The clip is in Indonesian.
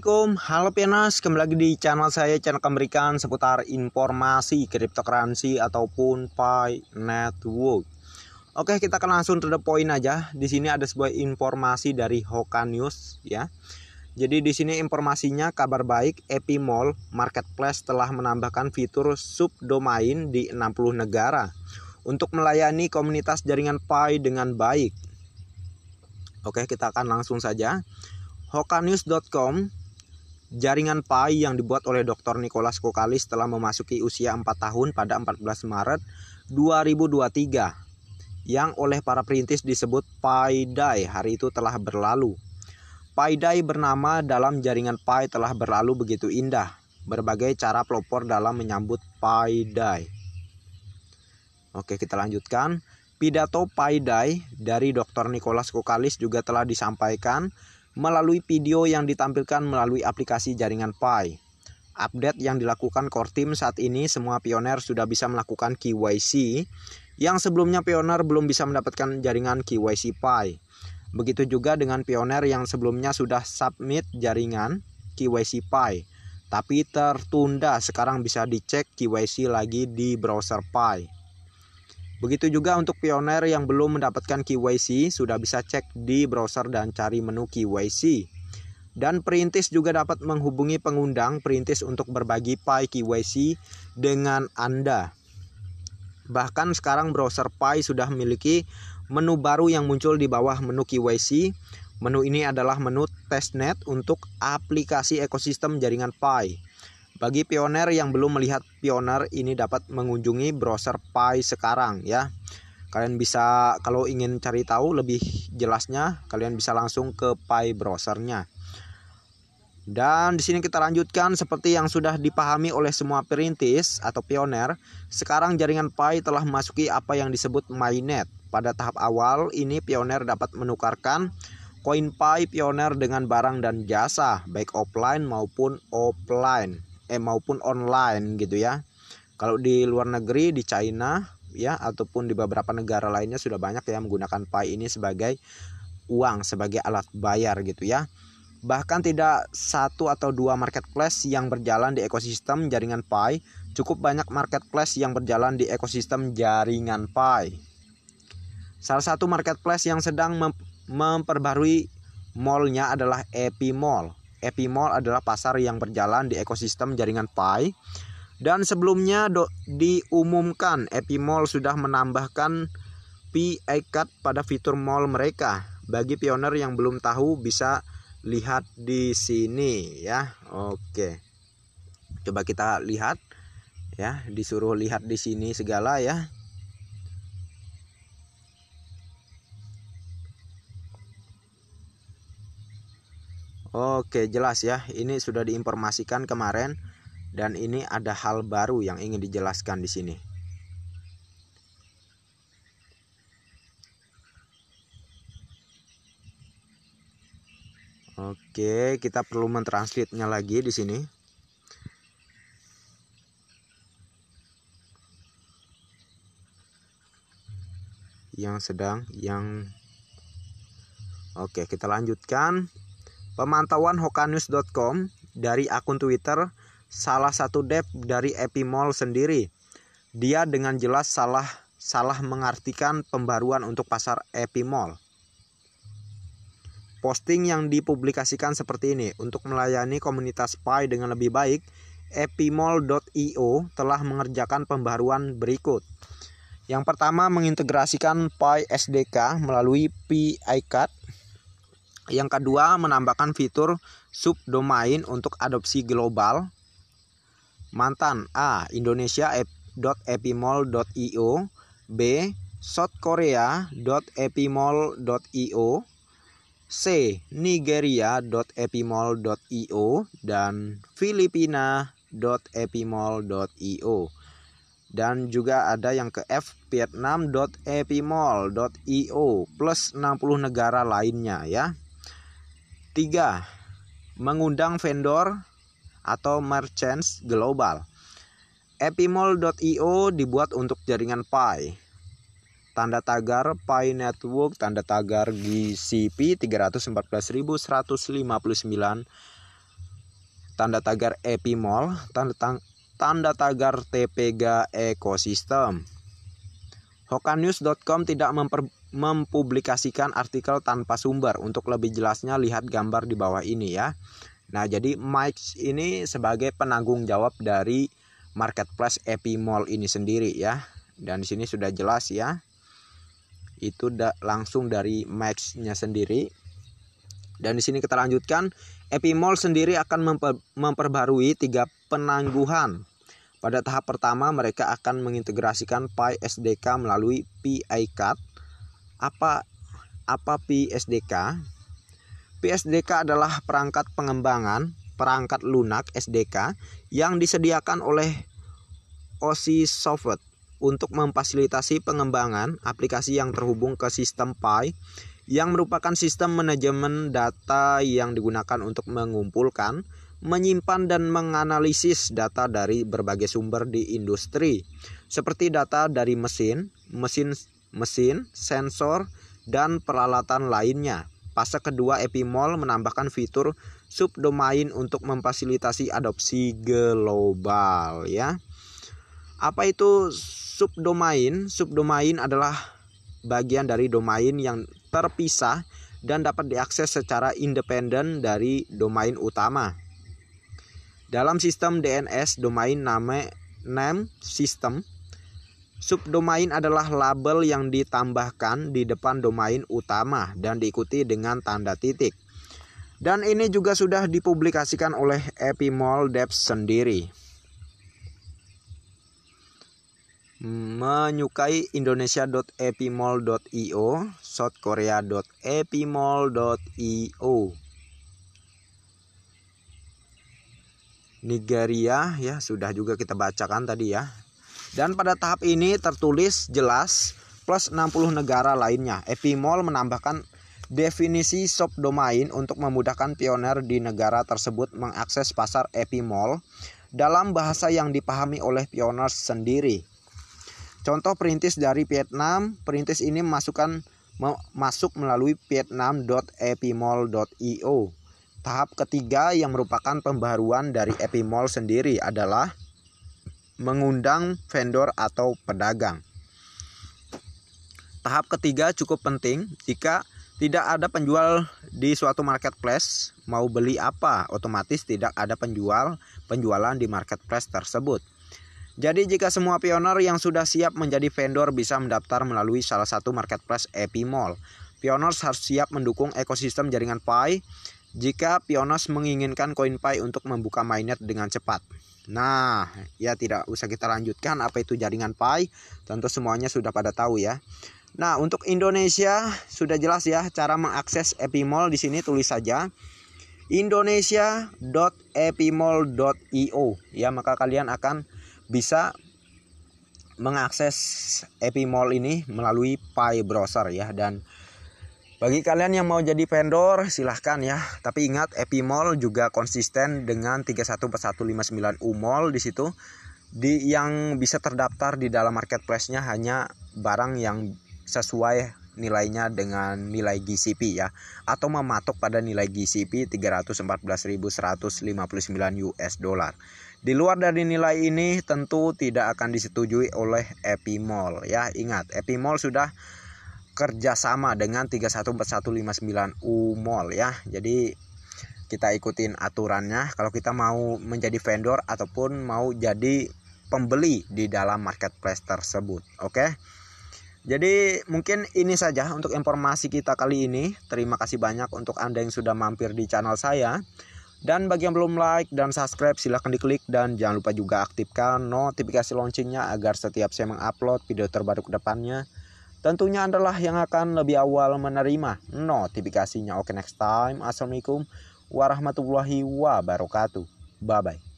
Assalamualaikum, halo Pianas, kembali lagi di channel saya, channel memberikan seputar informasi cryptocurrency ataupun Pi Network. Oke, kita akan langsung to the point aja. Di sini ada sebuah informasi dari Hoka News ya. Jadi di sini informasinya kabar baik, Epimall Marketplace telah menambahkan fitur subdomain di 60 negara untuk melayani komunitas jaringan Pi dengan baik. Oke, kita akan langsung saja. Hokanews.com. Jaringan Pi yang dibuat oleh Dr. Nicholas Kokalis telah memasuki usia 4 tahun pada 14 Maret 2023 yang oleh para perintis disebut Pi Day. Hari itu telah berlalu. Pi Day bernama dalam jaringan Pi telah berlalu begitu indah. Berbagai cara pelopor dalam menyambut Pi Day. Oke, kita lanjutkan. Pidato Pi Day dari Dr. Nicholas Kokalis juga telah disampaikan melalui video yang ditampilkan melalui aplikasi jaringan Pi. Update yang dilakukan core team saat ini, semua pioner sudah bisa melakukan KYC, yang sebelumnya pioner belum bisa mendapatkan jaringan KYC Pi. Begitu juga dengan pioner yang sebelumnya sudah submit jaringan KYC Pi, tapi tertunda, sekarang bisa dicek KYC lagi di browser Pi. Begitu juga untuk pioner yang belum mendapatkan KYC, sudah bisa cek di browser dan cari menu KYC. Dan perintis juga dapat menghubungi pengundang perintis untuk berbagi Pi KYC dengan Anda. Bahkan sekarang browser Pi sudah memiliki menu baru yang muncul di bawah menu KYC. Menu ini adalah menu testnet untuk aplikasi ekosistem jaringan Pi. Bagi pioner yang belum melihat pioner ini dapat mengunjungi browser Pi sekarang ya. Kalian bisa, kalau ingin cari tahu lebih jelasnya, kalian bisa langsung ke Pi browsernya. Dan di sini kita lanjutkan seperti yang sudah dipahami oleh semua perintis atau pioner. Sekarang jaringan Pi telah memasuki apa yang disebut mainnet. Pada tahap awal ini pioner dapat menukarkan koin Pi pioner dengan barang dan jasa, baik offline maupun online gitu ya. Kalau di luar negeri, di China ya, ataupun di beberapa negara lainnya sudah banyak yang menggunakan Pi ini sebagai uang, sebagai alat bayar gitu ya. Bahkan tidak satu atau dua marketplace yang berjalan di ekosistem jaringan Pi, cukup banyak marketplace yang berjalan di ekosistem jaringan Pi. Salah satu marketplace yang sedang memperbarui mall-nya adalah Epimall. Epimall adalah pasar yang berjalan di ekosistem jaringan Pi. Dan sebelumnya diumumkan Epimall sudah menambahkan Pi iCard pada fitur mall mereka. Bagi pioner yang belum tahu bisa lihat di sini ya. Oke. Coba kita lihat ya, disuruh lihat di sini segala ya. Oke, jelas ya. Ini sudah diinformasikan kemarin dan ini ada hal baru yang ingin dijelaskan di sini. Oke, kita perlu mentranslate-nya lagi di sini. Oke, kita lanjutkan. Pemantauan Hokanews.com dari akun Twitter, salah satu dev dari Epimall sendiri. Dia dengan jelas salah mengartikan pembaruan untuk pasar Epimall. Posting yang dipublikasikan seperti ini, untuk melayani komunitas Pi dengan lebih baik, Epimall.io telah mengerjakan pembaruan berikut. Yang pertama, mengintegrasikan Pi SDK melalui Pi iCard. Yang kedua, menambahkan fitur subdomain untuk adopsi global. Mantan: A. Indonesia.epimall.io, B. South-Korea.epimall.io, C. Nigeria.epimall.io, dan Filipina.epimall.io. Dan juga ada yang ke F, Vietnam.epimall.io plus 60 negara lainnya ya. 3. Mengundang vendor atau merchants global. Epimall.io dibuat untuk jaringan Pi. Tanda tagar Pi Network, tanda tagar GCP 314.159 tanda tagar Epimall, tanda tagar TPGA ekosistem. Hokanews.com tidak mempublikasikan artikel tanpa sumber. Untuk lebih jelasnya lihat gambar di bawah ini ya. Nah, jadi Mike ini sebagai penanggung jawab dari marketplace Epimall ini sendiri ya. Dan di sini sudah jelas ya. Itu langsung dari Mike-nya sendiri. Dan di sini kita lanjutkan, Epimall sendiri akan memperbarui 3 penangguhan. Pada tahap pertama mereka akan mengintegrasikan Pi SDK melalui PI-CAD. Apa Pi SDK? Pi SDK adalah perangkat pengembangan perangkat lunak SDK yang disediakan oleh OSI Software untuk memfasilitasi pengembangan aplikasi yang terhubung ke sistem Pi, yang merupakan sistem manajemen data yang digunakan untuk mengumpulkan, menyimpan dan menganalisis data dari berbagai sumber di industri, seperti data dari mesin, sensor, dan peralatan lainnya. Fase kedua Epimall menambahkan fitur subdomain untuk memfasilitasi adopsi global ya. Apa itu subdomain? Subdomain adalah bagian dari domain yang terpisah dan dapat diakses secara independen dari domain utama. Dalam sistem DNS, domain name system, subdomain adalah label yang ditambahkan di depan domain utama dan diikuti dengan tanda titik. Dan ini juga sudah dipublikasikan oleh Epimall Devs sendiri. Menyukai indonesia.epimall.io, southkorea.epimall.io. Nigeria ya sudah juga kita bacakan tadi ya. Dan pada tahap ini tertulis jelas plus 60 negara lainnya. Epimall menambahkan definisi subdomain untuk memudahkan pioner di negara tersebut mengakses pasar Epimall dalam bahasa yang dipahami oleh pioner sendiri. Contoh perintis dari Vietnam, perintis ini masuk melalui vietnam.epimall.io. Tahap ketiga yang merupakan pembaruan dari Epimall sendiri adalah mengundang vendor atau pedagang. Tahap ketiga cukup penting. Jika tidak ada penjual di suatu marketplace, mau beli apa? Otomatis tidak ada penjualan di marketplace tersebut. Jadi jika semua pioner yang sudah siap menjadi vendor bisa mendaftar melalui salah satu marketplace Epimall. Pioners harus siap mendukung ekosistem jaringan Pi jika pioners menginginkan koin Pi untuk membuka mainnet dengan cepat. Nah, ya tidak usah kita lanjutkan apa itu jaringan Pi, tentu semuanya sudah pada tahu ya. Nah, untuk Indonesia sudah jelas ya cara mengakses Epimall. Di sini tulis saja indonesia.epimall.io ya, maka kalian akan bisa mengakses Epimall ini melalui Pi browser ya. Dan bagi kalian yang mau jadi vendor silahkan ya. Tapi ingat Epimall juga konsisten dengan 314159 UMOL di situ. Yang bisa terdaftar di dalam marketplace-nya hanya barang yang sesuai nilainya dengan nilai GCP ya, atau mematok pada nilai GCP 314.159 US dollar. Di luar dari nilai ini tentu tidak akan disetujui oleh Epimall ya. Ingat, Epimall sudah kerjasama dengan 314159 UMOL ya. Jadi kita ikutin aturannya kalau kita mau menjadi vendor ataupun mau jadi pembeli di dalam marketplace tersebut. Oke. Jadi mungkin ini saja untuk informasi kita kali ini. Terima kasih banyak untuk Anda yang sudah mampir di channel saya. Dan bagi yang belum like dan subscribe silahkan diklik, dan jangan lupa juga aktifkan notifikasi loncengnya agar setiap saya mengupload video terbaru ke depannya, tentunya Anda yang akan lebih awal menerima notifikasinya. Oke, next time. Assalamualaikum warahmatullahi wabarakatuh. Bye bye.